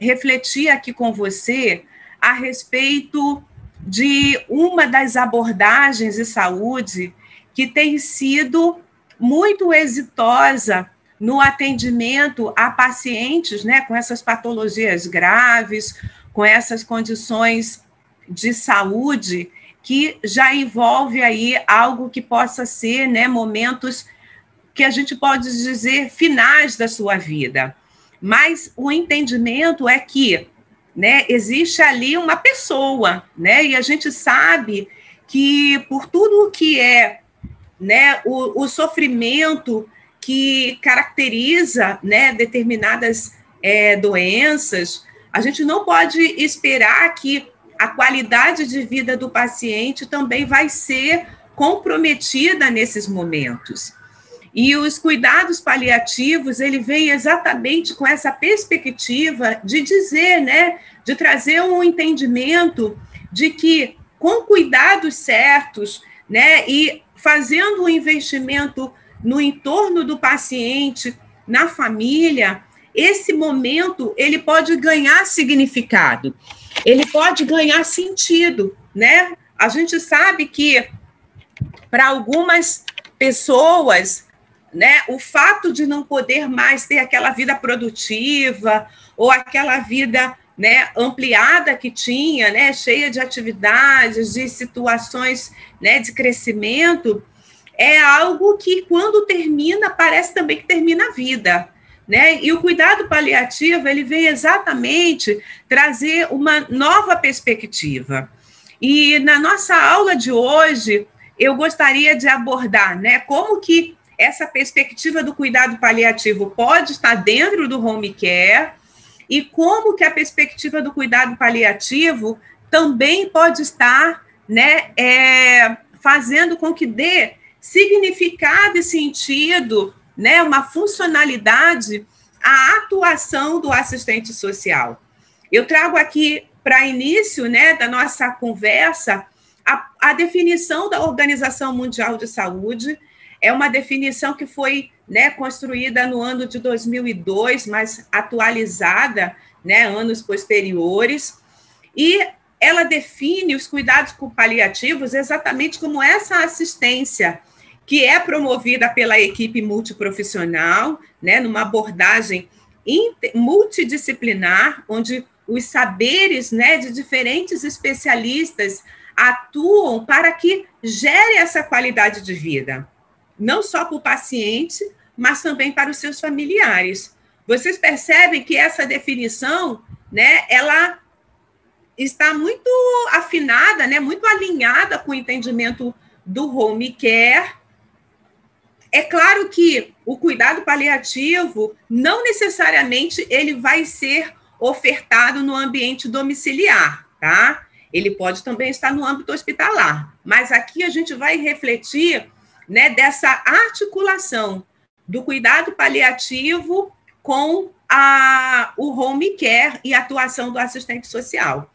refletir aqui com você a respeito de uma das abordagens de saúde que tem sido muito exitosa no atendimento a pacientes, né, com essas patologias graves, com essas condições de saúde, que já envolve aí algo que possa ser, né, momentos que a gente pode dizer finais da sua vida. Mas o entendimento é que, né, existe ali uma pessoa, né, e a gente sabe que por tudo o que é, né, o sofrimento que caracteriza, né, determinadas doenças, a gente não pode esperar que a qualidade de vida do paciente também vai ser comprometida nesses momentos. E os cuidados paliativos, ele vem exatamente com essa perspectiva de dizer, né, de trazer um entendimento de que, com cuidados certos, né, e fazendo um investimento no entorno do paciente, na família, esse momento ele pode ganhar significado, ele pode ganhar sentido, né? A gente sabe que, para algumas pessoas, né, o fato de não poder mais ter aquela vida produtiva ou aquela vida, né, ampliada que tinha, né, cheia de atividades, de situações, né, de crescimento, é algo que, quando termina, parece também que termina a vida, né? E o cuidado paliativo, ele vem exatamente trazer uma nova perspectiva. E na nossa aula de hoje, eu gostaria de abordar, né, como que essa perspectiva do cuidado paliativo pode estar dentro do home care e como que a perspectiva do cuidado paliativo também pode estar, né, fazendo com que dê significado e sentido, né, uma funcionalidade à atuação do assistente social. Eu trago aqui, para início, né, da nossa conversa, a definição da Organização Mundial de Saúde. É uma definição que foi, né, construída no ano de 2002, mas atualizada, né, anos posteriores, e ela define os cuidados paliativos exatamente como essa assistência que é promovida pela equipe multiprofissional, né, numa abordagem multidisciplinar, onde os saberes, né, de diferentes especialistas atuam para que gere essa qualidade de vida, não só para o paciente, mas também para os seus familiares. Vocês percebem que essa definição, né, ela está muito afinada, né, muito alinhada com o entendimento do home care. É claro que o cuidado paliativo não necessariamente ele vai ser ofertado no ambiente domiciliar, tá? Ele pode também estar no âmbito hospitalar, mas aqui a gente vai refletir, né, dessa articulação do cuidado paliativo com o home care e a atuação do assistente social.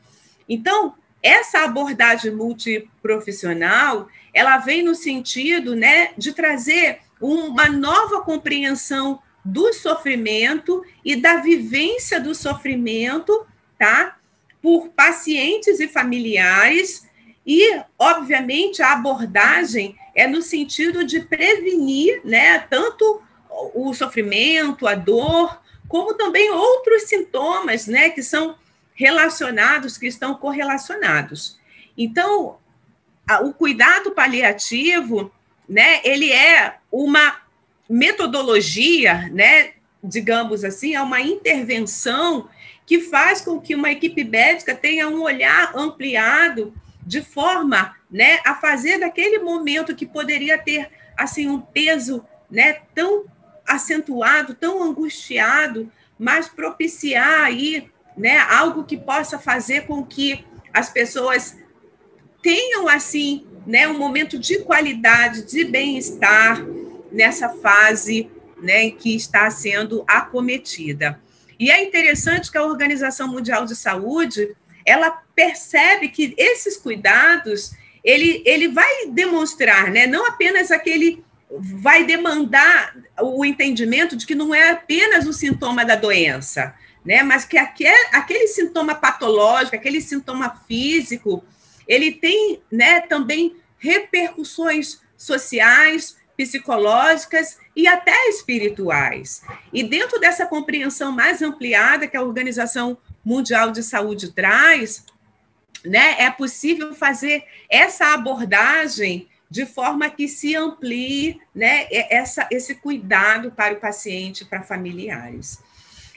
Então, essa abordagem multiprofissional, ela vem no sentido, né, de trazer uma nova compreensão do sofrimento e da vivência do sofrimento, tá? Por pacientes e familiares, e, obviamente, a abordagem é no sentido de prevenir, né, tanto o sofrimento, a dor, como também outros sintomas, né, que são relacionados, que estão correlacionados. Então, o cuidado paliativo, né, ele é uma metodologia, né, digamos assim, é uma intervenção que faz com que uma equipe médica tenha um olhar ampliado de forma, né, a fazer daquele momento que poderia ter assim um peso, né, tão acentuado, tão angustiado, mas propiciar aí, né, algo que possa fazer com que as pessoas tenham assim, né, um momento de qualidade, de bem-estar nessa fase, né, que está sendo acometida. E é interessante que a Organização Mundial de Saúde, ela percebe que esses cuidados, ele vai demonstrar, né, não apenas aquele, vai demandar o entendimento de que não é apenas o sintoma da doença, né? Mas que aquele sintoma patológico, aquele sintoma físico, ele tem, né, também repercussões sociais, psicológicas e até espirituais. E dentro dessa compreensão mais ampliada que a Organização Mundial de Saúde traz, né, é possível fazer essa abordagem de forma que se amplie, né, esse cuidado para o paciente, para familiares.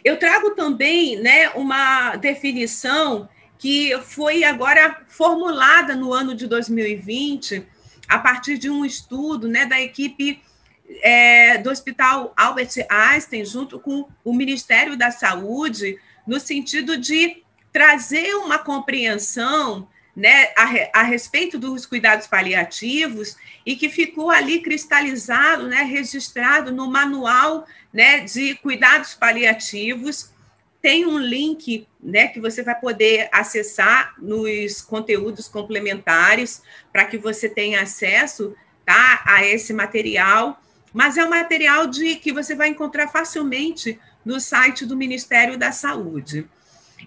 Eu trago também, né, uma definição que foi agora formulada no ano de 2020, a partir de um estudo, né, da equipe do Hospital Albert Einstein, junto com o Ministério da Saúde, no sentido de trazer uma compreensão, né, a respeito dos cuidados paliativos, e que ficou ali cristalizado, né, registrado no manual, né, de cuidados paliativos. Tem um link, né, que você vai poder acessar nos conteúdos complementares para que você tenha acesso, tá, a esse material, mas é um material que você vai encontrar facilmente no site do Ministério da Saúde.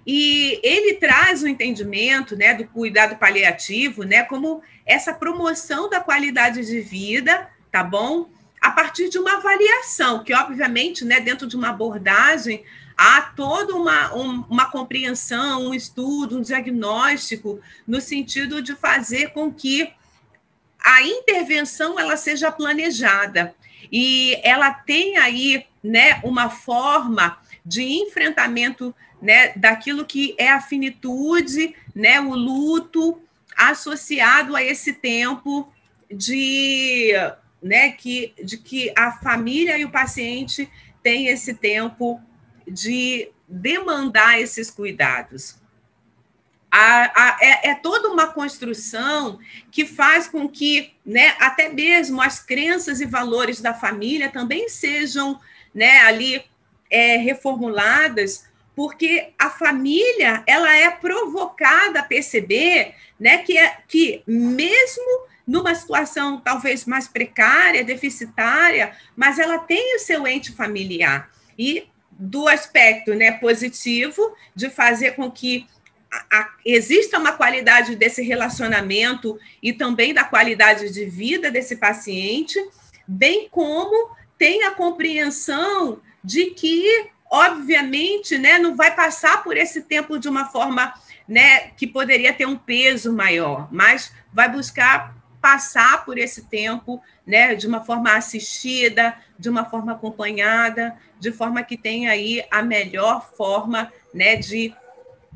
E ele traz o entendimento, né, do cuidado paliativo, né, como essa promoção da qualidade de vida, tá bom? A partir de uma avaliação, que obviamente, né, dentro de uma abordagem, há toda uma compreensão, um estudo, um diagnóstico, no sentido de fazer com que a intervenção ela seja planejada e ela tem aí, né, uma forma de enfrentamento, né, daquilo que é a finitude, né, o luto associado a esse tempo né, de que a família e o paciente têm esse tempo de demandar esses cuidados. É toda uma construção que faz com que, né, até mesmo as crenças e valores da família também sejam, né, ali reformuladas, porque a família ela é provocada a perceber, né, que mesmo numa situação talvez mais precária, deficitária, mas ela tem o seu ente familiar. E do aspecto, né, positivo de fazer com que exista uma qualidade desse relacionamento e também da qualidade de vida desse paciente, bem como tem a compreensão de que, obviamente, né, não vai passar por esse tempo de uma forma, né, que poderia ter um peso maior, mas vai buscar passar por esse tempo, né, de uma forma assistida, de uma forma acompanhada, de forma que tenha aí a melhor forma, né, de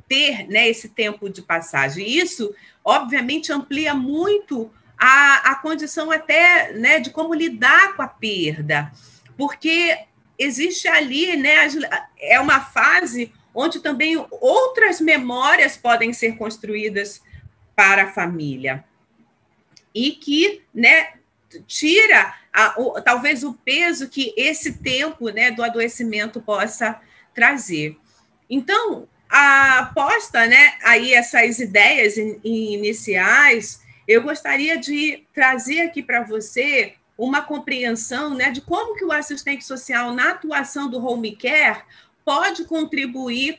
ter, né, esse tempo de passagem. Isso, obviamente, amplia muito a condição até, né, de como lidar com a perda, porque existe ali, né, é uma fase onde também outras memórias podem ser construídas para a família e que, né, tira talvez o peso que esse tempo, né, do adoecimento possa trazer. Então, aposta, né, aí essas ideias iniciais, eu gostaria de trazer aqui para você uma compreensão, né, de como que o assistente social na atuação do home care pode contribuir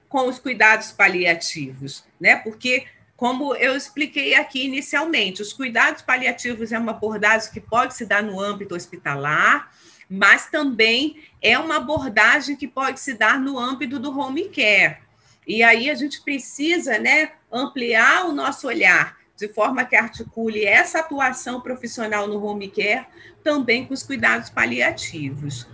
com os cuidados paliativos, né? Porque, como eu expliquei aqui inicialmente, os cuidados paliativos é uma abordagem que pode se dar no âmbito hospitalar, mas também é uma abordagem que pode se dar no âmbito do home care. E aí a gente precisa, né, ampliar o nosso olhar, de forma que articule essa atuação profissional no home care também com os cuidados paliativos.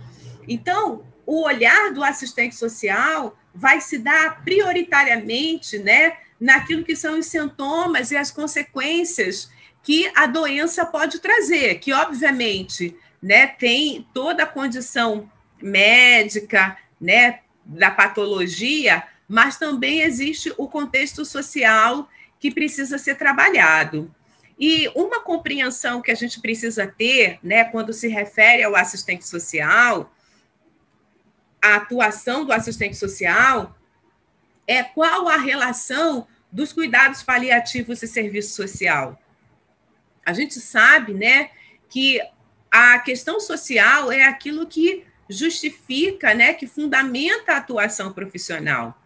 Então, o olhar do assistente social vai se dar prioritariamente, né, naquilo que são os sintomas e as consequências que a doença pode trazer, que, obviamente, né, tem toda a condição médica, né, da patologia, mas também existe o contexto social que precisa ser trabalhado. E uma compreensão que a gente precisa ter, né, quando se refere ao assistente social, a atuação do assistente social, é qual a relação dos cuidados paliativos e serviço social. A gente sabe, né, que a questão social é aquilo que, justifica, né, que fundamenta a atuação profissional.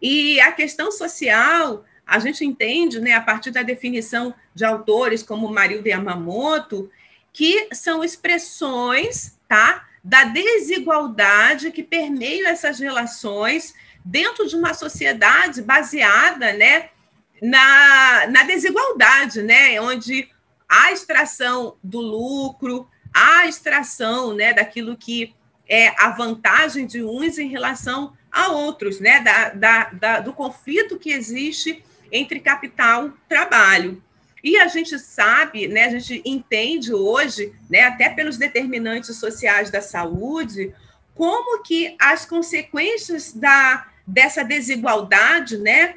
E a questão social, a gente entende, né, a partir da definição de autores como Marilda Yamamoto, que são expressões, tá, da desigualdade que permeia essas relações dentro de uma sociedade baseada, né, na desigualdade, né, onde há extração do lucro, há extração, né, daquilo que é a vantagem de uns em relação a outros, né, do conflito que existe entre capital e trabalho. E a gente sabe, né, a gente entende hoje, né, até pelos determinantes sociais da saúde, como que as consequências dessa desigualdade, né,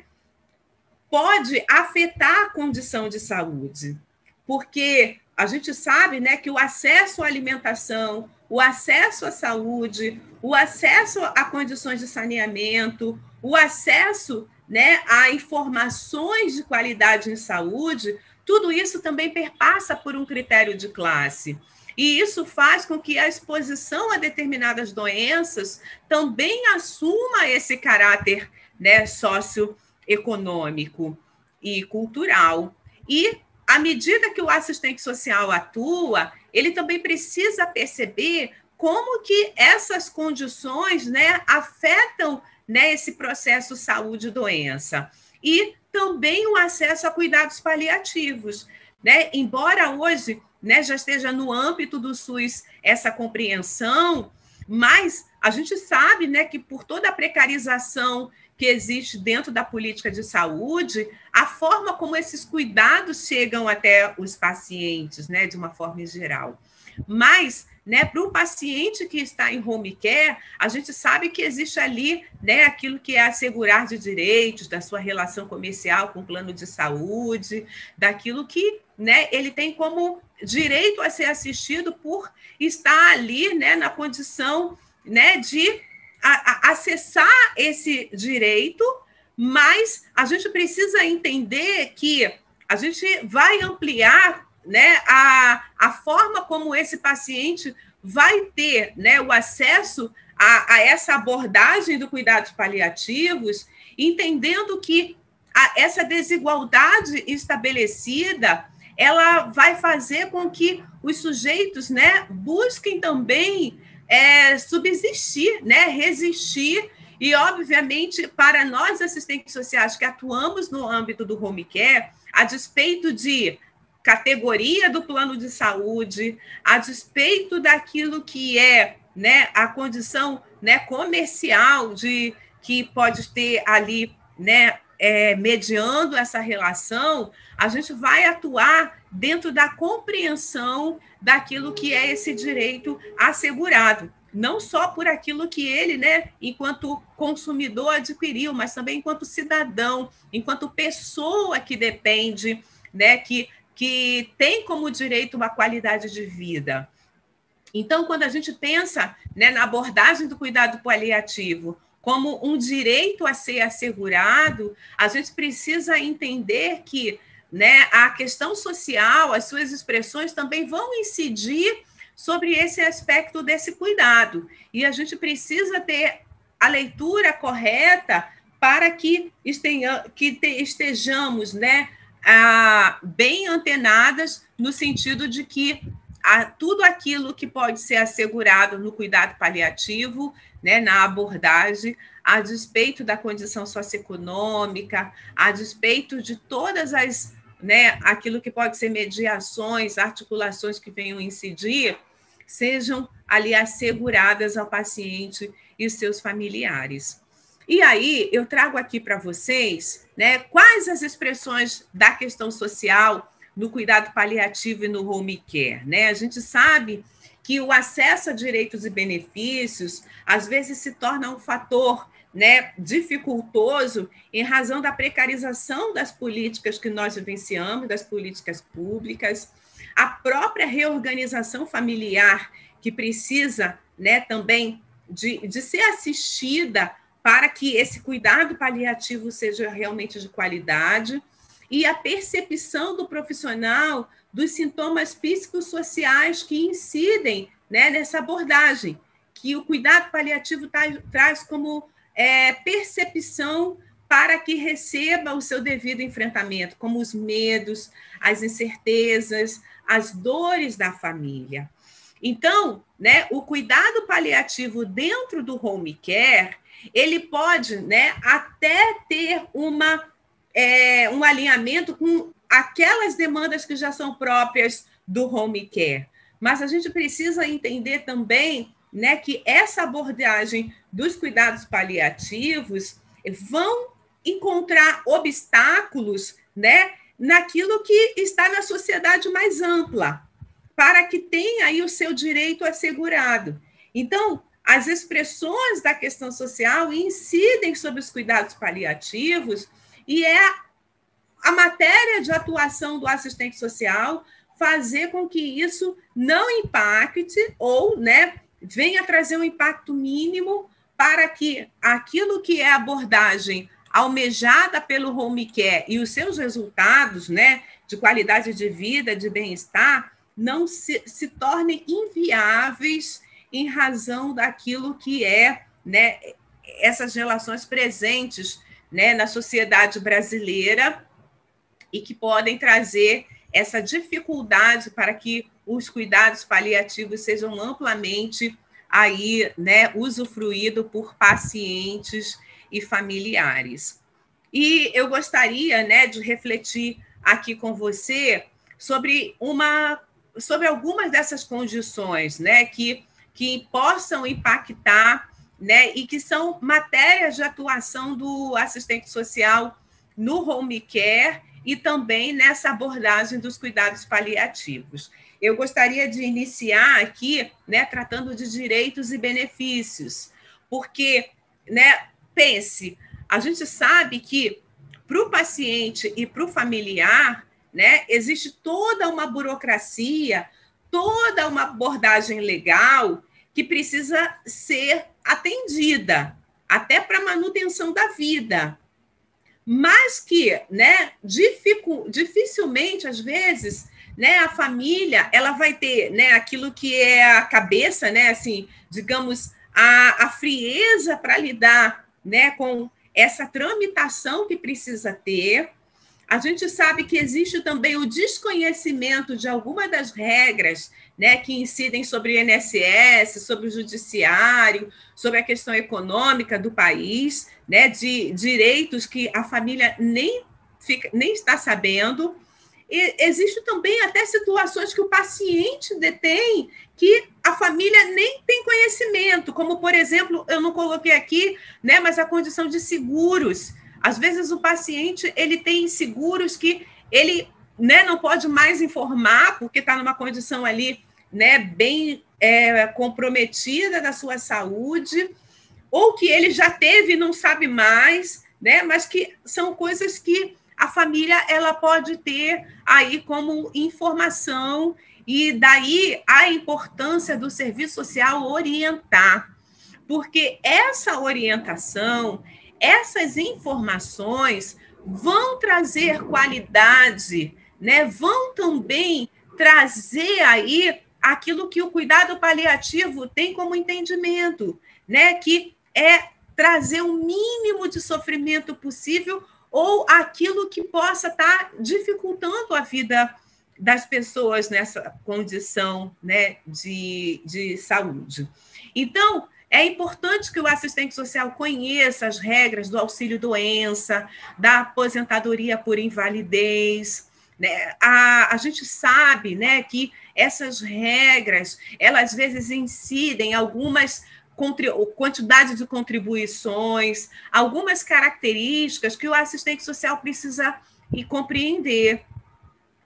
pode afetar a condição de saúde. Porque a gente sabe, né, que o acesso à alimentação, o acesso à saúde, o acesso a condições de saneamento, o acesso, né, a informações de qualidade em saúde, tudo isso também perpassa por um critério de classe. E isso faz com que a exposição a determinadas doenças também assuma esse caráter, né, socioeconômico e cultural. E à medida que o assistente social atua, ele também precisa perceber como que essas condições, né, afetam, né, esse processo saúde-doença. E também o acesso a cuidados paliativos, né? Embora hoje, né, já esteja no âmbito do SUS essa compreensão, mas a gente sabe, né, que por toda a precarização que existe dentro da política de saúde, a forma como esses cuidados chegam até os pacientes, né, de uma forma geral. Mas, né, para o paciente que está em home care, a gente sabe que existe ali, né, aquilo que é assegurar de direitos, da sua relação comercial com o plano de saúde, daquilo que, né, ele tem como direito a ser assistido por estar ali, né, na condição, né, de acessar esse direito, mas a gente precisa entender que a gente vai ampliar, né, a forma como esse paciente vai ter, né, o acesso a essa abordagem do cuidados paliativos, entendendo que essa desigualdade estabelecida ela vai fazer com que os sujeitos, né, busquem também subsistir, né, resistir, e, obviamente, para nós, assistentes sociais que atuamos no âmbito do home care, a despeito de categoria do plano de saúde, a despeito daquilo que é, né, a condição, né, comercial que pode ter ali, né, mediando essa relação, a gente vai atuar dentro da compreensão daquilo que é esse direito assegurado, não só por aquilo que ele, né, enquanto consumidor adquiriu, mas também enquanto cidadão, enquanto pessoa que depende, né, que tem como direito uma qualidade de vida. Então, quando a gente pensa, né, na abordagem do cuidado paliativo como um direito a ser assegurado, a gente precisa entender que, né, a questão social, as suas expressões também vão incidir sobre esse aspecto desse cuidado. E a gente precisa ter a leitura correta para que estejamos, né, bem antenadas no sentido de que tudo aquilo que pode ser assegurado no cuidado paliativo, né, na abordagem, a despeito da condição socioeconômica, a despeito de todas as, né, aquilo que pode ser mediações, articulações que venham incidir, sejam ali asseguradas ao paciente e seus familiares. E aí, eu trago aqui para vocês, né, quais as expressões da questão social no cuidado paliativo e no home care, né? A gente sabe que o acesso a direitos e benefícios, às vezes, se torna um fator, né, dificultoso em razão da precarização das políticas que nós vivenciamos, das políticas públicas, a própria reorganização familiar, que precisa, né, também de ser assistida para que esse cuidado paliativo seja realmente de qualidade, e a percepção do profissional dos sintomas psicossociais que incidem, né, nessa abordagem, que o cuidado paliativo traz como percepção para que receba o seu devido enfrentamento, como os medos, as incertezas, as dores da família. Então, né, o cuidado paliativo dentro do home care, ele pode, né, até ter um alinhamento com aquelas demandas que já são próprias do home care. Mas a gente precisa entender também, né, que essa abordagem dos cuidados paliativos vão encontrar obstáculos, né, naquilo que está na sociedade mais ampla, para que tenha aí o seu direito assegurado. Então, as expressões da questão social incidem sobre os cuidados paliativos e é a matéria de atuação do assistente social fazer com que isso não impacte ou, né, venha trazer um impacto mínimo para que aquilo que é abordagem almejada pelo home care e os seus resultados, né, de qualidade de vida, de bem-estar, não se tornem inviáveis em razão daquilo que né, essas relações presentes, né, na sociedade brasileira e que podem trazer essa dificuldade para que os cuidados paliativos sejam amplamente aí, né, usufruídos por pacientes e familiares. E eu gostaria, né, de refletir aqui com você sobre algumas dessas condições, né, que possam impactar, né, e que são matérias de atuação do assistente social no home care e também nessa abordagem dos cuidados paliativos. Eu gostaria de iniciar aqui, né, tratando de direitos e benefícios, porque, né, pense, a gente sabe que para o paciente e para o familiar, né, existe toda uma burocracia, toda uma abordagem legal que precisa ser atendida, até para a manutenção da vida. Mas que, né, dificilmente, às vezes, né, a família ela vai ter, né, aquilo que é a cabeça, né, assim, digamos, a frieza para lidar, né, com essa tramitação que precisa ter. A gente sabe que existe também o desconhecimento de algumas das regras, né, que incidem sobre o INSS, sobre o judiciário, sobre a questão econômica do país, né, de direitos que a família nem está sabendo. E existe também até situações que o paciente detém que a família nem tem conhecimento, como, por exemplo, eu não coloquei aqui, né, mas a condição de seguros. Às vezes o paciente ele tem seguros que ele, né, não pode mais informar porque está numa condição ali, né, bem comprometida da sua saúde, ou que ele já teve e não sabe mais, né, mas que são coisas que a família ela pode ter aí como informação, e daí a importância do serviço social orientar, porque essa orientação, essas informações vão trazer qualidade, né? Vão também trazer aí aquilo que o cuidado paliativo tem como entendimento, né? Que é trazer o mínimo de sofrimento possível ou aquilo que possa estar dificultando a vida das pessoas nessa condição, né, de saúde. Então, é importante que o assistente social conheça as regras do auxílio-doença, da aposentadoria por invalidez, né? A gente sabe, né, que essas regras, elas às vezes incidem em algumas quantidade de contribuições, algumas características que o assistente social precisa compreender.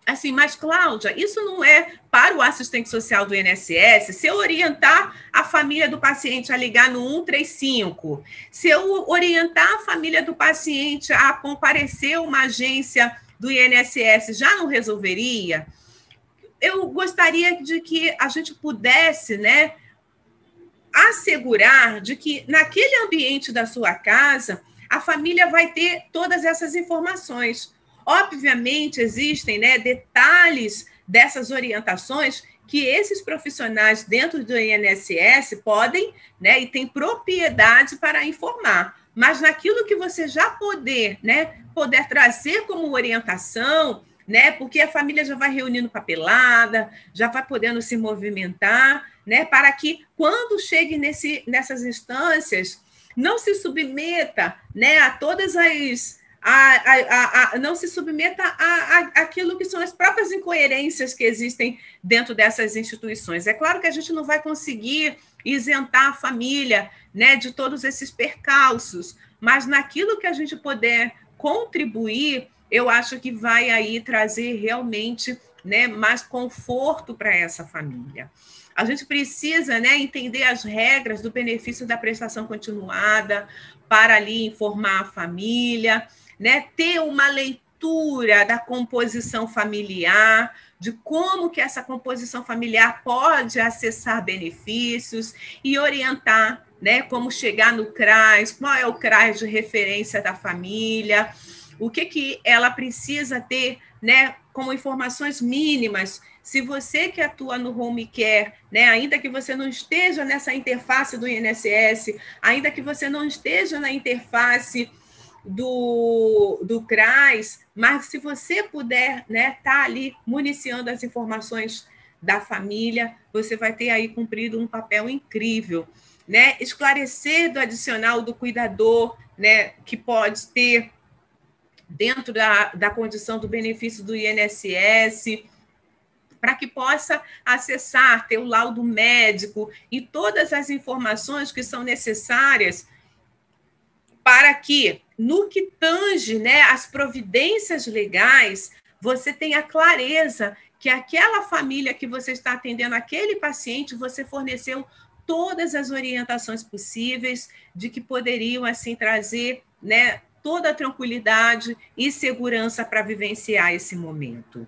Assim, mas, Cláudia, isso não é para o assistente social do INSS. Se eu orientar a família do paciente a ligar no 135, se eu orientar a família do paciente a comparecer a uma agência do INSS, já não resolveria? Eu gostaria de que a gente pudesse, né, assegurar de que naquele ambiente da sua casa, a família vai ter todas essas informações. Obviamente, existem, né, detalhes dessas orientações que esses profissionais dentro do INSS podem, né, e têm propriedade para informar. Mas naquilo que você já poder trazer como orientação, né, porque a família já vai reunindo papelada, já vai podendo se movimentar, né, para que quando chegue nessas instâncias não se submeta, né, a todas as não se submeta àquilo que são as próprias incoerências que existem dentro dessas instituições. É claro que a gente não vai conseguir isentar a família, né, de todos esses percalços, mas naquilo que a gente puder contribuir, eu acho que vai aí trazer realmente, né, mais conforto para essa família. A gente precisa, né, entender as regras do benefício da prestação continuada para ali informar a família, né, ter uma leitura da composição familiar, de como que essa composição familiar pode acessar benefícios e orientar, né, como chegar no CRAS, qual é o CRAS de referência da família, o que ela precisa ter, né, como informações mínimas. Se você que atua no home care, né, ainda que você não esteja nessa interface do INSS, ainda que você não esteja na interface do CRAS, mas se você puder, né, tá ali municiando as informações da família, você vai ter aí cumprido um papel incrível, né? Esclarecer do adicional do cuidador, né, que pode ter dentro da condição do benefício do INSS, para que possa acessar, ter o laudo médico e todas as informações que são necessárias para que, no que tange, né, as providências legais, você tenha clareza que aquela família que você está atendendo, aquele paciente, você forneceu todas as orientações possíveis de que poderiam, assim, trazer, né, toda a tranquilidade e segurança para vivenciar esse momento.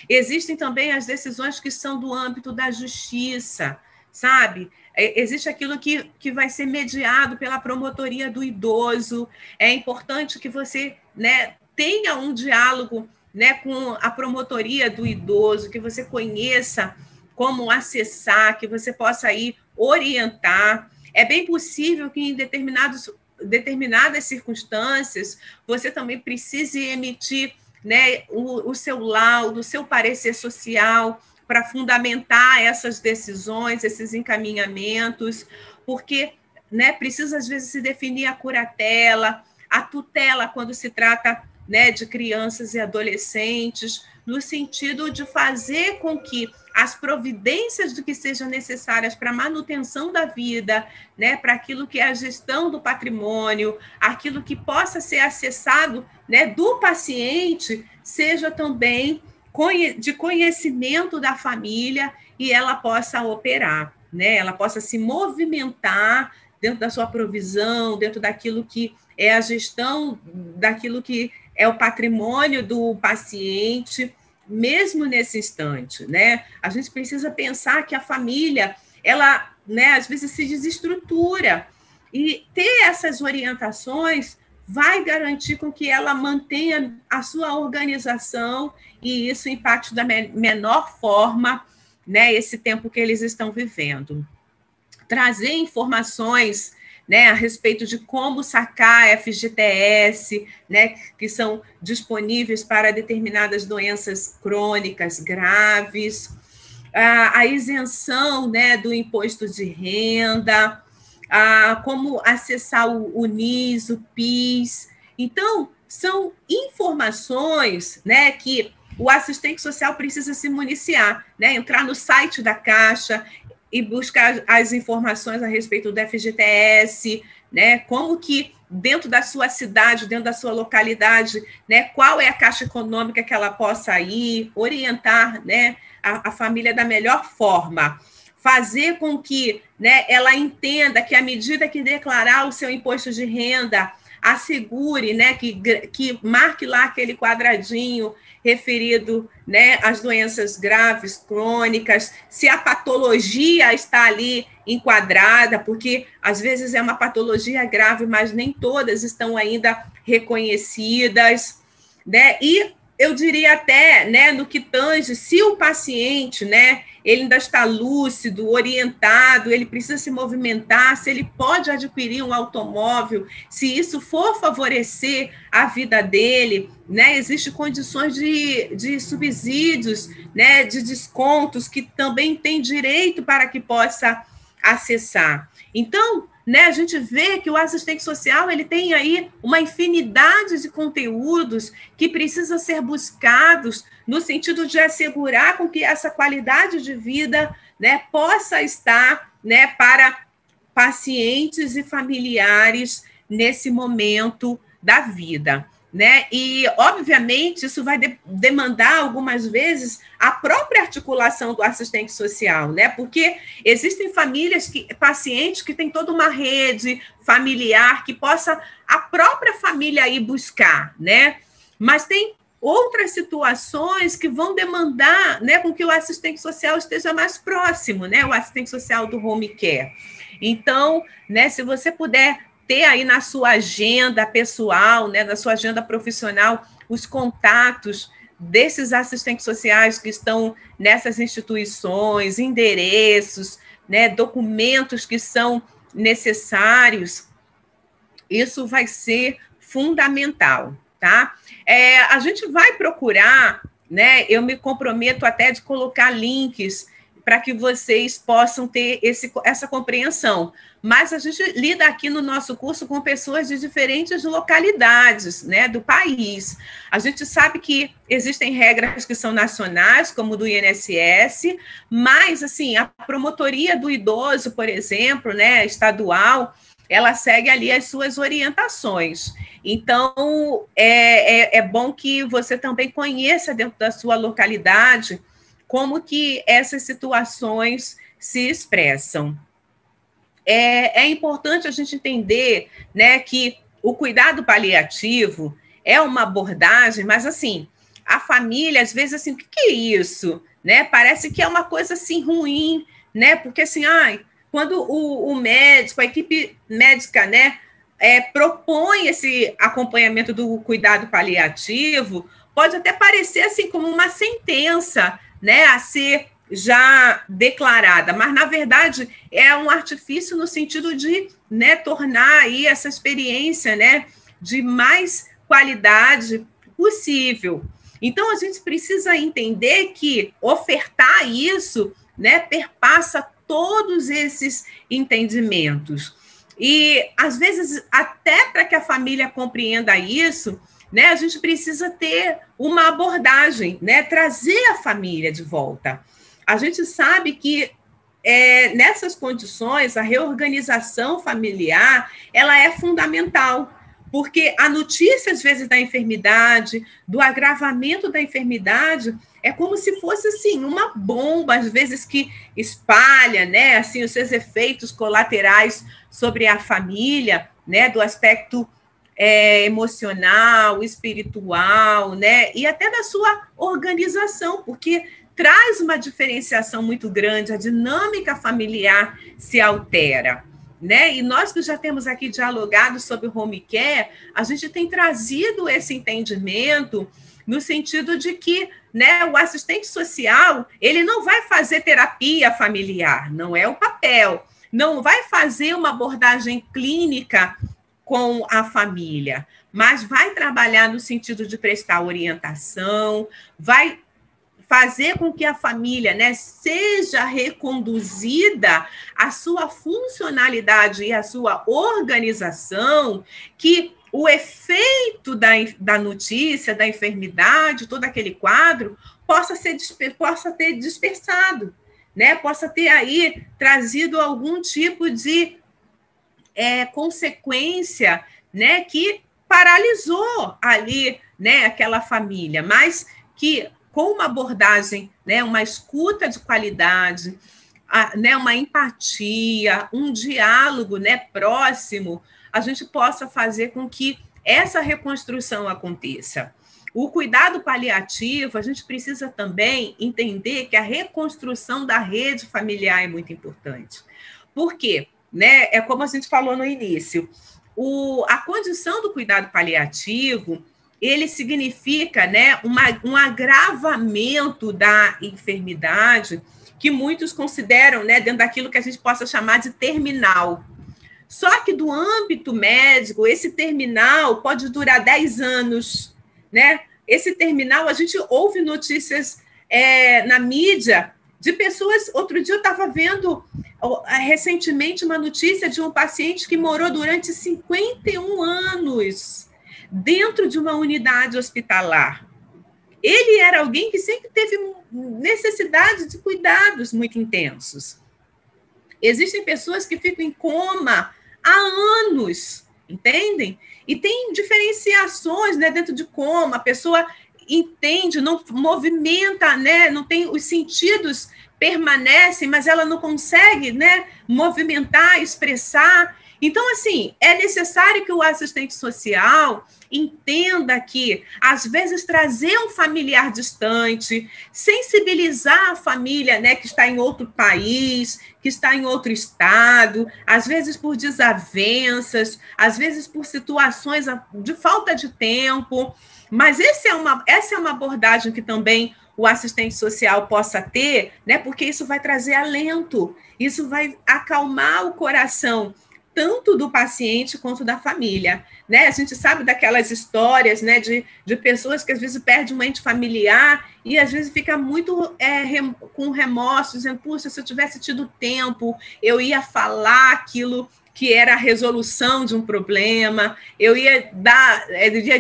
Existem também as decisões que são do âmbito da justiça, sabe? Existe aquilo que vai ser mediado pela promotoria do idoso. É importante que você, né, tenha um diálogo, né, com a promotoria do idoso, que você conheça como acessar, que você possa aí orientar. É bem possível que em determinadas circunstâncias você também precise emitir, né, o seu laudo, o seu parecer social, para fundamentar essas decisões, esses encaminhamentos, porque, né, precisa, às vezes, se definir a curatela, a tutela, quando se trata, né, de crianças e adolescentes, no sentido de fazer com que as providências do que sejam necessárias para a manutenção da vida, né, para aquilo que é a gestão do patrimônio, aquilo que possa ser acessado, né, do paciente, seja também de conhecimento da família e ela possa operar, né? Ela possa se movimentar dentro da sua provisão, dentro daquilo que é a gestão, daquilo que é o patrimônio do paciente, mesmo nesse instante, né? A gente precisa pensar que a família, ela, né, às vezes se desestrutura, e ter essas orientações vai garantir com que ela mantenha a sua organização e isso impacte da menor forma, né, esse tempo que eles estão vivendo. Trazer informações, né, a respeito de como sacar FGTS, né, que são disponíveis para determinadas doenças crônicas graves, a isenção, né, do imposto de renda, como acessar o NIS, o PIS. Então, são informações, né, que o assistente social precisa se municiar, né, entrar no site da Caixa e buscar as informações a respeito do FGTS, né, como que dentro da sua cidade, dentro da sua localidade, né, qual é a caixa econômica que ela possa ir, orientar, né, a família da melhor forma, fazer com que, né, ela entenda que à medida que declarar o seu imposto de renda, assegure, né, que marque lá aquele quadradinho referido, né, às doenças graves, crônicas, se a patologia está ali enquadrada, porque às vezes é uma patologia grave, mas nem todas estão ainda reconhecidas. né? E eu diria até, né, no que tange, se o paciente, né, ele ainda está lúcido, orientado, ele precisa se movimentar, se ele pode adquirir um automóvel, se isso for favorecer a vida dele, né, existem condições de subsídios, né, de descontos que também tem direito para que possa acessar. Então, né, a gente vê que o assistente social ele tem aí uma infinidade de conteúdos que precisam ser buscados no sentido de assegurar com que essa qualidade de vida, né, possa estar, né, para pacientes e familiares nesse momento da vida. Né? E, obviamente, isso vai demandar, algumas vezes, a própria articulação do assistente social, né? Porque existem famílias, pacientes que têm toda uma rede familiar que possa a própria família ir buscar, né? Mas tem outras situações que vão demandar, né, com que o assistente social esteja mais próximo, né? O assistente social do home care. Então, né, se você puder ter aí na sua agenda pessoal, né, na sua agenda profissional, os contatos desses assistentes sociais que estão nessas instituições, endereços, né, documentos que são necessários, isso vai ser fundamental, tá? A gente vai procurar, né, eu me comprometo até de colocar links para que vocês possam ter essa compreensão. Mas a gente lida aqui no nosso curso com pessoas de diferentes localidades, né, do país. A gente sabe que existem regras que são nacionais, como do INSS, mas, assim, a promotoria do idoso, por exemplo, né, estadual, ela segue ali as suas orientações. Então, é bom que você também conheça dentro da sua localidade como que essas situações se expressam. É importante a gente entender, né, que o cuidado paliativo é uma abordagem, mas, assim, a família, às vezes, assim, o que é isso? Né? Parece que é uma coisa, assim, ruim, né? Porque, assim, quando o médico, a equipe médica, né, propõe esse acompanhamento do cuidado paliativo, pode até parecer, assim, como uma sentença, né, a ser já declarada, mas, na verdade, é um artifício no sentido de, né, tornar aí essa experiência, né, de mais qualidade possível. Então, a gente precisa entender que ofertar isso, né, perpassa todos esses entendimentos. E, às vezes, até para que a família compreenda isso, né, a gente precisa ter uma abordagem, né, trazer a família de volta. A gente sabe que nessas condições a reorganização familiar ela é fundamental, porque a notícia às vezes da enfermidade, do agravamento da enfermidade, é como se fosse assim uma bomba às vezes que espalha, né, assim os seus efeitos colaterais sobre a família, né, do aspecto emocional, espiritual, né, e até da sua organização, porque traz uma diferenciação muito grande, a dinâmica familiar se altera, né? E nós que já temos aqui dialogado sobre o home care, a gente tem trazido esse entendimento no sentido de que, né, o assistente social, ele não vai fazer terapia familiar, não é o papel, não vai fazer uma abordagem clínica com a família, mas vai trabalhar no sentido de prestar orientação, vai fazer com que a família, né, seja reconduzida à sua funcionalidade e à sua organização, que o efeito da notícia, da enfermidade, todo aquele quadro, possa ter dispersado, né, possa ter aí trazido algum tipo de consequência, né, que paralisou ali, né, aquela família, mas que com uma abordagem, né, uma escuta de qualidade, né, uma empatia, um diálogo, né, próximo, a gente possa fazer com que essa reconstrução aconteça. O cuidado paliativo, a gente precisa também entender que a reconstrução da rede familiar é muito importante. Por quê? Né, é como a gente falou no início, a condição do cuidado paliativo, ele significa, né, um agravamento da enfermidade que muitos consideram, né, dentro daquilo que a gente possa chamar de terminal. Só que do âmbito médico, esse terminal pode durar 10 anos, né? Esse terminal, a gente ouve notícias na mídia de pessoas. Outro dia eu estava vendo recentemente uma notícia de um paciente que morou durante 51 anos dentro de uma unidade hospitalar. Ele era alguém que sempre teve necessidade de cuidados muito intensos. Existem pessoas que ficam em coma há anos, entendem? E tem diferenciações, né, dentro de coma, a pessoa entende, não movimenta, né, não tem os sentidos permanecem, mas ela não consegue, né, movimentar, expressar. Então, assim, é necessário que o assistente social entenda que, às vezes, trazer um familiar distante, sensibilizar a família, né, que está em outro país, que está em outro estado, às vezes por desavenças, às vezes por situações de falta de tempo, mas essa é uma abordagem que também o assistente social possa ter, né, porque isso vai trazer alento, isso vai acalmar o coração, tanto do paciente quanto da família, né? A gente sabe daquelas histórias, né, de pessoas que às vezes perdem um ente familiar e às vezes fica muito com remorso, dizendo, puxa, se eu tivesse tido tempo, eu ia falar aquilo que era a resolução de um problema, eu ia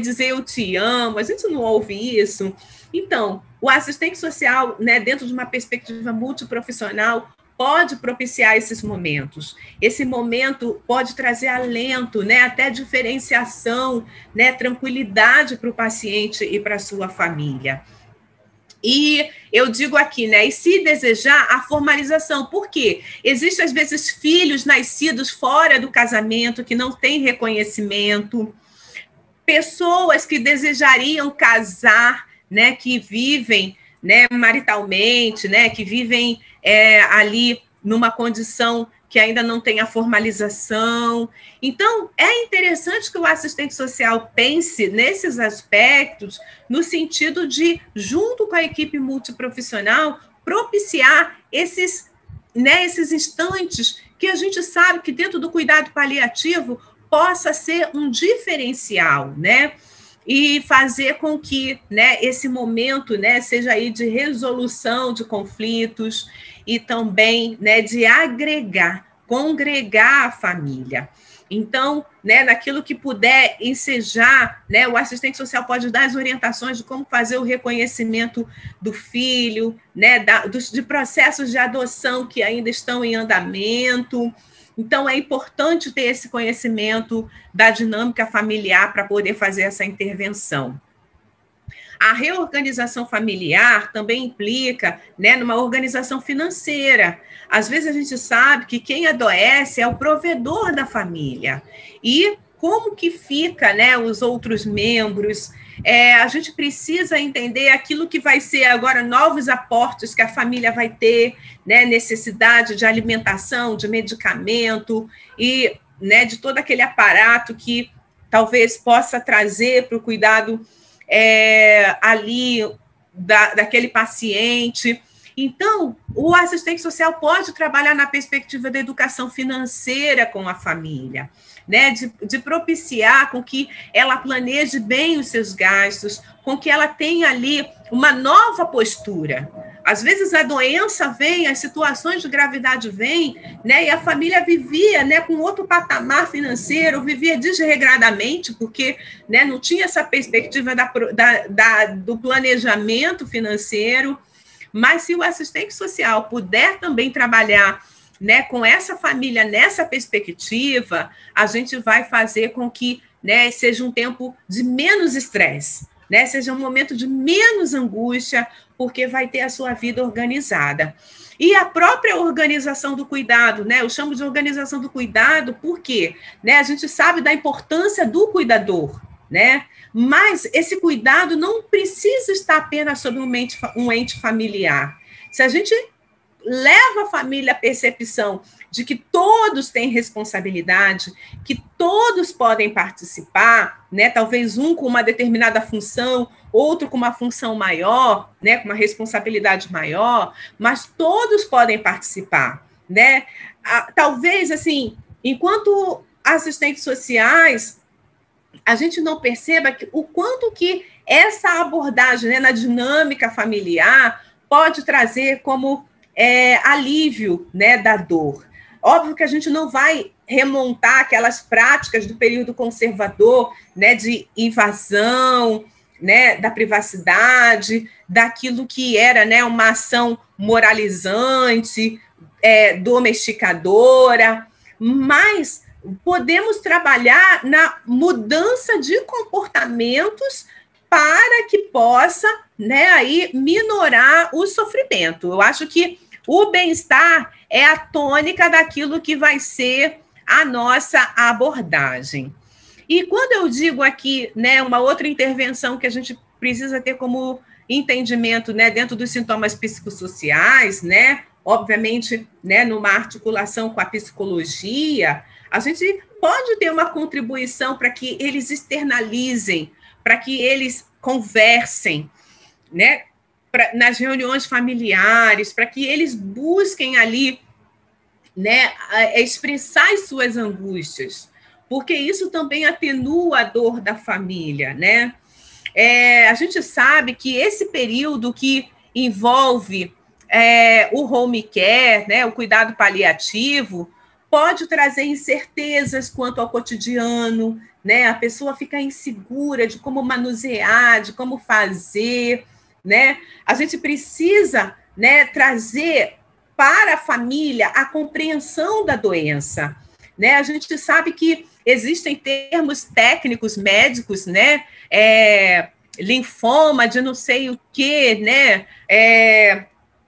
dizer eu te amo, a gente não ouve isso. Então, o assistente social, né, dentro de uma perspectiva multiprofissional, pode propiciar esses momentos. Esse momento pode trazer alento, né, até diferenciação, né, tranquilidade para o paciente e para a sua família. E eu digo aqui, né, e se desejar, a formalização. Por quê? Existem, às vezes, filhos nascidos fora do casamento que não têm reconhecimento, pessoas que desejariam casar, né, que vivem, né, maritalmente, né, que vivem ali numa condição que ainda não tem a formalização. Então, é interessante que o assistente social pense nesses aspectos, no sentido de, junto com a equipe multiprofissional, propiciar esses instantes que a gente sabe que dentro do cuidado paliativo possa ser um diferencial, né? E fazer com que, né, esse momento, né, seja aí de resolução de conflitos e também, né, de agregar, congregar a família. Então, né, naquilo que puder ensejar, né, o assistente social pode dar as orientações de como fazer o reconhecimento do filho, né, de processos de adoção que ainda estão em andamento. Então, é importante ter esse conhecimento da dinâmica familiar para poder fazer essa intervenção. A reorganização familiar também implica, né, numa organização financeira. Às vezes a gente sabe que quem adoece é o provedor da família. E como que fica, né, os outros membros? A gente precisa entender aquilo que vai ser agora novos aportes que a família vai ter, né, necessidade de alimentação, de medicamento e, né, de todo aquele aparato que talvez possa trazer para o cuidado ali daquele paciente. Então, o assistente social pode trabalhar na perspectiva da educação financeira com a família, né, de propiciar com que ela planeje bem os seus gastos, com que ela tenha ali uma nova postura. Às vezes a doença vem, as situações de gravidade vêm, né, e a família vivia, né, com outro patamar financeiro, vivia desregradamente, porque, né, não tinha essa perspectiva do planejamento financeiro. Mas se o assistente social puder também trabalhar, né, com essa família nessa perspectiva, a gente vai fazer com que, né, seja um tempo de menos estresse, né, seja um momento de menos angústia, porque vai ter a sua vida organizada. E a própria organização do cuidado, né, eu chamo de organização do cuidado porque, né, a gente sabe da importância do cuidador, né, mas esse cuidado não precisa estar apenas sobre um ente familiar. Se a gente leva a família à percepção de que todos têm responsabilidade, que todos podem participar, né? Talvez um com uma determinada função, outro com uma função maior, né? Com uma responsabilidade maior, mas todos podem participar, né? Talvez, assim, enquanto assistentes sociais, a gente não perceba o quanto que essa abordagem, né, na dinâmica familiar pode trazer como alívio, né, da dor. Óbvio que a gente não vai remontar aquelas práticas do período conservador, né, de invasão, né, da privacidade, daquilo que era, né, uma ação moralizante, domesticadora, mas podemos trabalhar na mudança de comportamentos para que possa, né, aí minorar o sofrimento. Eu acho que o bem-estar é a tônica daquilo que vai ser a nossa abordagem. E quando eu digo aqui, né, uma outra intervenção que a gente precisa ter como entendimento, né, dentro dos sintomas psicossociais, né, obviamente, né, numa articulação com a psicologia, a gente pode ter uma contribuição para que eles externalizem, para que eles conversem, né, nas reuniões familiares, para que eles busquem ali, né, expressar as suas angústias, porque isso também atenua a dor da família, né? A gente sabe que esse período que envolve o home care, né, o cuidado paliativo, pode trazer incertezas quanto ao cotidiano, né? A pessoa fica insegura de como manusear, de como fazer, né? A gente precisa, né, trazer para a família a compreensão da doença, né? A gente sabe que existem termos técnicos médicos, né? Linfoma de não sei o que, né?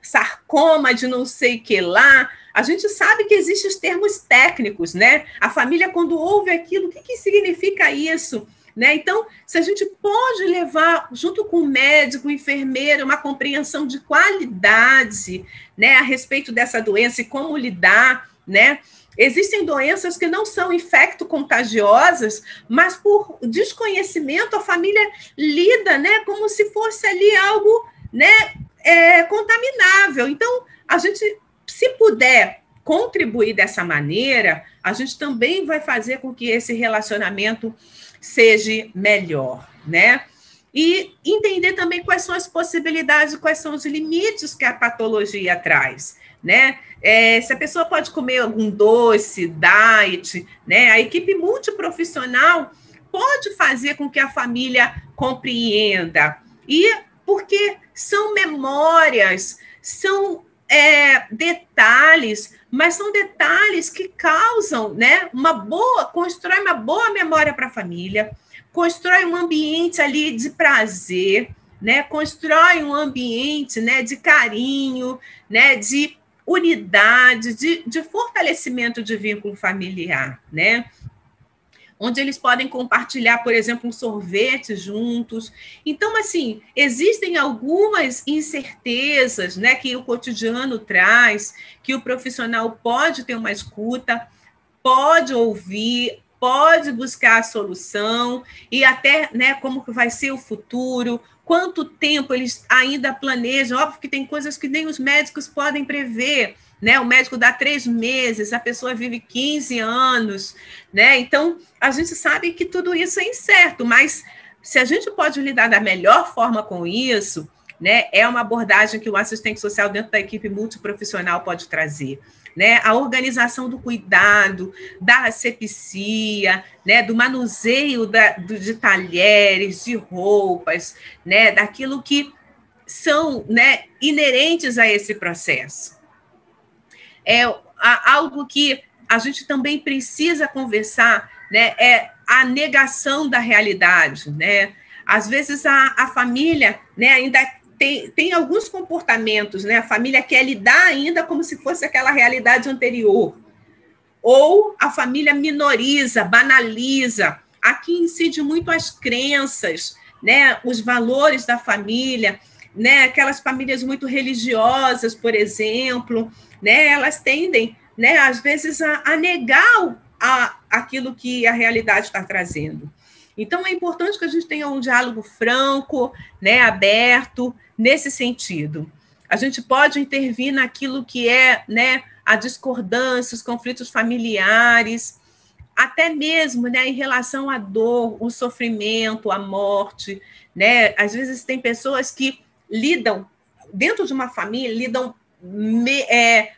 Sarcoma de não sei o que lá. A gente sabe que existem os termos técnicos, né? A família, quando ouve aquilo, o que significa isso? Né? Então, se a gente pode levar, junto com o médico, o enfermeiro, uma compreensão de qualidade, né, a respeito dessa doença e como lidar, né? Existem doenças que não são infecto-contagiosas, mas por desconhecimento a família lida, né, como se fosse ali algo, né, contaminável. Então, a gente, se puder contribuir dessa maneira, a gente também vai fazer com que esse relacionamento seja melhor, né? E entender também quais são as possibilidades, quais são os limites que a patologia traz, né? Se a pessoa pode comer algum doce, diet, né? A equipe multiprofissional pode fazer com que a família compreenda, e porque são memórias, são detalhes, mas são detalhes que causam, né, constrói uma boa memória para a família, constrói um ambiente ali de prazer, né, constrói um ambiente, né, de carinho, né, de unidade, de fortalecimento de vínculo familiar, né? Onde eles podem compartilhar, por exemplo, um sorvete juntos. Então, assim, existem algumas incertezas, né, que o cotidiano traz, que o profissional pode ter uma escuta, pode ouvir, pode buscar a solução, e até, né, como que vai ser o futuro, quanto tempo eles ainda planejam. Óbvio que tem coisas que nem os médicos podem prever, né? O médico dá 3 meses, a pessoa vive 15 anos, né? Então, a gente sabe que tudo isso é incerto, mas se a gente pode lidar da melhor forma com isso, né, é uma abordagem que o assistente social dentro da equipe multiprofissional pode trazer, né? A organização do cuidado, da asepsia, né, do manuseio de talheres, de roupas, né, daquilo que são, né, inerentes a esse processo. Algo que a gente também precisa conversar, né, é a negação da realidade, né? Às vezes a família, né, ainda tem alguns comportamentos, né? A família quer lidar ainda como se fosse aquela realidade anterior. Ou a família minoriza, banaliza. Aqui incide muito as crenças, né, os valores da família. né, aquelas famílias muito religiosas, por exemplo, né, elas tendem, né, às vezes, a negar aquilo que a realidade está trazendo. Então, é importante que a gente tenha um diálogo franco, né, aberto, nesse sentido. A gente pode intervir naquilo que é, né, a discordância, os conflitos familiares, até mesmo, né, em relação à dor, o sofrimento, a morte, né? Às vezes tem pessoas que lidam, dentro de uma família, lidam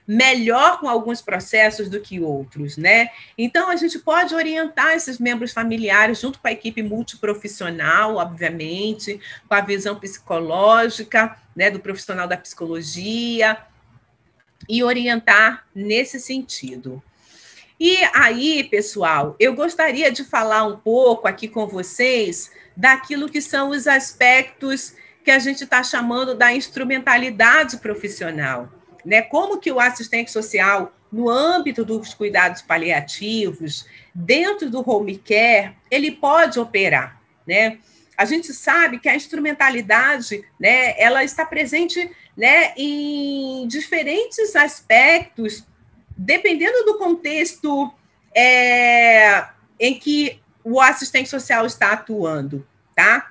melhor com alguns processos do que outros, né? Então, a gente pode orientar esses membros familiares junto com a equipe multiprofissional, obviamente, com a visão psicológica, né, do profissional da psicologia, e orientar nesse sentido. E aí, pessoal, eu gostaria de falar um pouco aqui com vocês daquilo que são os aspectos que a gente está chamando da instrumentalidade profissional, né? Como que o assistente social, no âmbito dos cuidados paliativos, dentro do home care, ele pode operar, né? A gente sabe que a instrumentalidade, né, ela está presente, né, em diferentes aspectos, dependendo do contexto em que o assistente social está atuando, tá?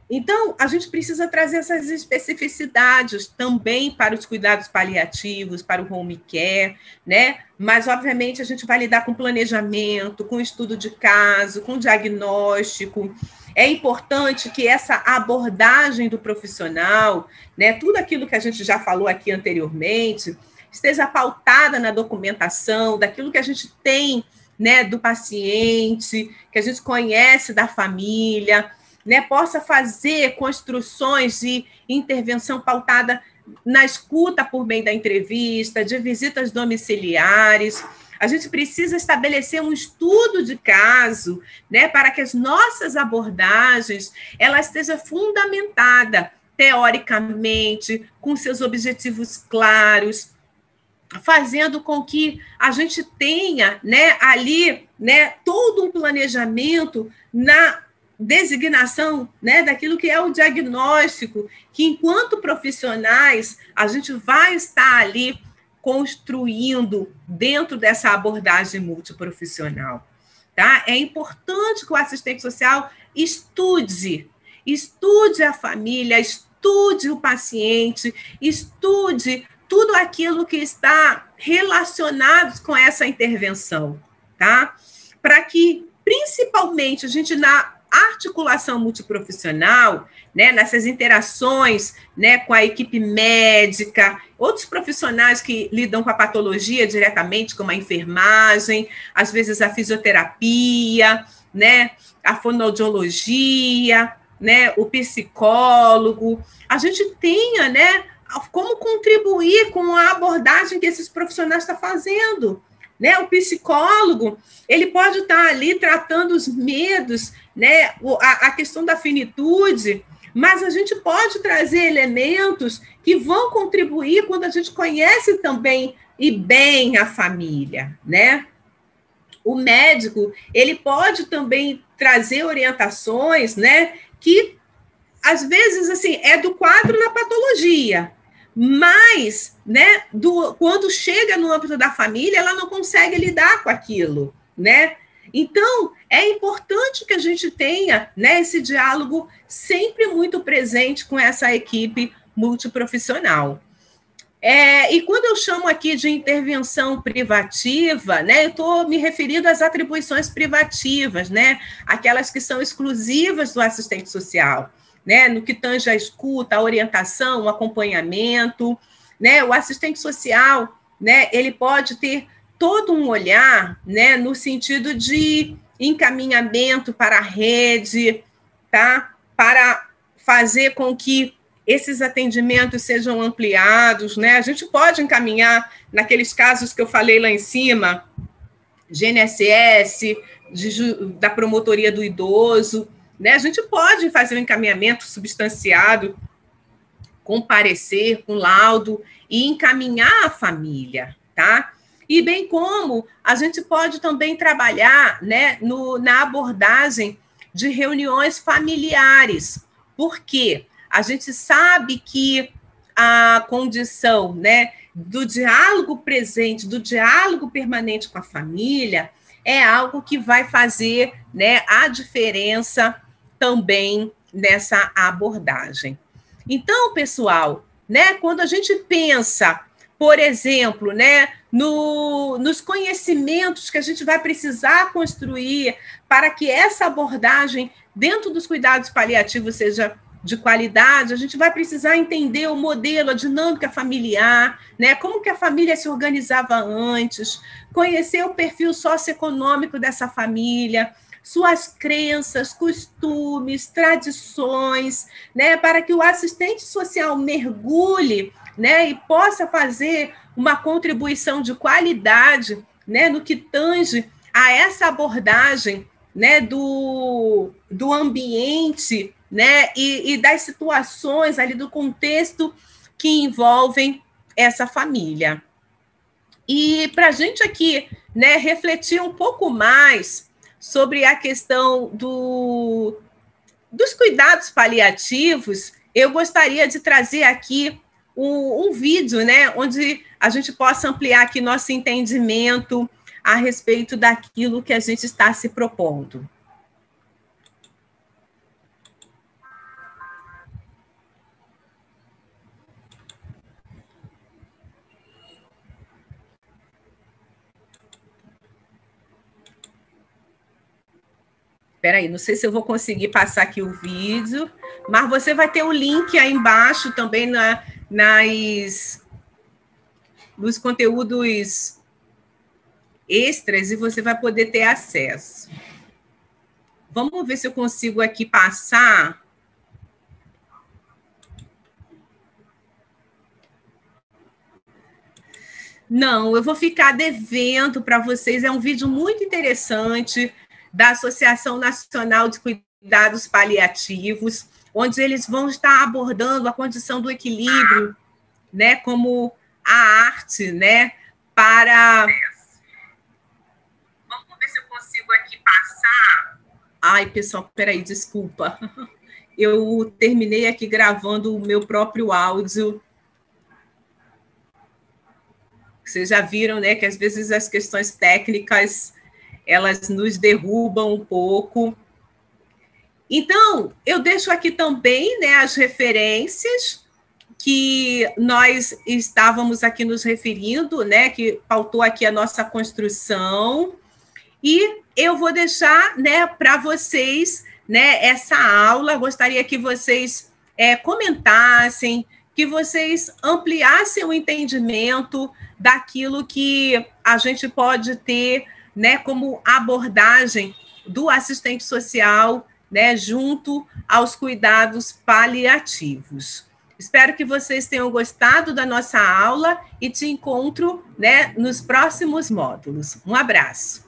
Então, a gente precisa trazer essas especificidades também para os cuidados paliativos, para o home care, né? Mas, obviamente, a gente vai lidar com planejamento, com estudo de caso, com diagnóstico. É importante que essa abordagem do profissional, né, tudo aquilo que a gente já falou aqui anteriormente, esteja pautada na documentação, daquilo que a gente tem, né, do paciente, que a gente conhece da família, né, possa fazer construções de intervenção pautada na escuta por meio da entrevista, de visitas domiciliares. A gente precisa estabelecer um estudo de caso, né, para que as nossas abordagens ela esteja fundamentada teoricamente, com seus objetivos claros, fazendo com que a gente tenha, né, ali, né, todo um planejamento na designação, né, daquilo que é o diagnóstico, que enquanto profissionais a gente vai estar ali construindo dentro dessa abordagem multiprofissional, tá? É importante que o assistente social estude a família, estude o paciente, estude tudo aquilo que está relacionado com essa intervenção, tá? Para que, principalmente, a gente, na articulação multiprofissional, né, nessas interações, né, com a equipe médica, outros profissionais que lidam com a patologia diretamente, como a enfermagem, às vezes a fisioterapia, né, a fonoaudiologia, né, o psicólogo, a gente tenha, né, como contribuir com a abordagem que esses profissionais estão fazendo, né? O psicólogo, ele pode estar ali tratando os medos, né? A questão da finitude, mas a gente pode trazer elementos que vão contribuir quando a gente conhece também e bem a família, né? O médico, ele pode também trazer orientações, né? Que às vezes assim é do quadro da patologia, mas, né, quando chega no âmbito da família, ela não consegue lidar com aquilo, né? Então, é importante que a gente tenha, né, esse diálogo sempre muito presente com essa equipe multiprofissional. E quando eu chamo aqui de intervenção privativa, né, eu estou me referindo às atribuições privativas, né, aquelas que são exclusivas do assistente social, né, no que tange a escuta, a orientação, o acompanhamento, né, o assistente social, né, ele pode ter todo um olhar, né, no sentido de encaminhamento para a rede, tá, para fazer com que esses atendimentos sejam ampliados, né, a gente pode encaminhar naqueles casos que eu falei lá em cima, GNSS, da promotoria do idoso, né? A gente pode fazer um encaminhamento substanciado, com parecer, com laudo, e encaminhar a família, tá? E bem como a gente pode também trabalhar, né, na abordagem de reuniões familiares. Por quê? A gente sabe que a condição, né, do diálogo presente, do diálogo permanente com a família, é algo que vai fazer, né, a diferença também nessa abordagem. Então, pessoal, né, quando a gente pensa, por exemplo, né, nos conhecimentos que a gente vai precisar construir para que essa abordagem dentro dos cuidados paliativos seja de qualidade, a gente vai precisar entender o modelo, a dinâmica familiar, né? Como que a família se organizava antes, conhecer o perfil socioeconômico dessa família, suas crenças, costumes, tradições, né? Para que o assistente social mergulhe, né? E possa fazer uma contribuição de qualidade, né? No que tange a essa abordagem, né? Do ambiente, né, e das situações ali do contexto que envolvem essa família. E para a gente aqui, né, refletir um pouco mais sobre a questão dos cuidados paliativos, eu gostaria de trazer aqui um vídeo, né, onde a gente possa ampliar aqui nosso entendimento a respeito daquilo que a gente está se propondo. Espera aí, não sei se eu vou conseguir passar aqui o vídeo, mas você vai ter o link aí embaixo também nos conteúdos extras e você vai poder ter acesso. Vamos ver se eu consigo aqui passar. Não, eu vou ficar devendo para vocês. É um vídeo muito interessante da Associação Nacional de Cuidados Paliativos, onde eles vão estar abordando a condição do equilíbrio, né, como a arte, né, para... Vamos ver se eu consigo aqui passar. Ai, pessoal, peraí, desculpa. Eu terminei aqui gravando o meu próprio áudio. Vocês já viram, né, que às vezes as questões técnicas elas nos derrubam um pouco. Então, eu deixo aqui também, né, as referências que nós estávamos aqui nos referindo, né, que pautou aqui a nossa construção, e eu vou deixar, né, para vocês, né, essa aula. Gostaria que vocês comentassem, que vocês ampliassem o entendimento daquilo que a gente pode ter, né, como abordagem do assistente social, né, junto aos cuidados paliativos. Espero que vocês tenham gostado da nossa aula e te encontro, né, nos próximos módulos. Um abraço.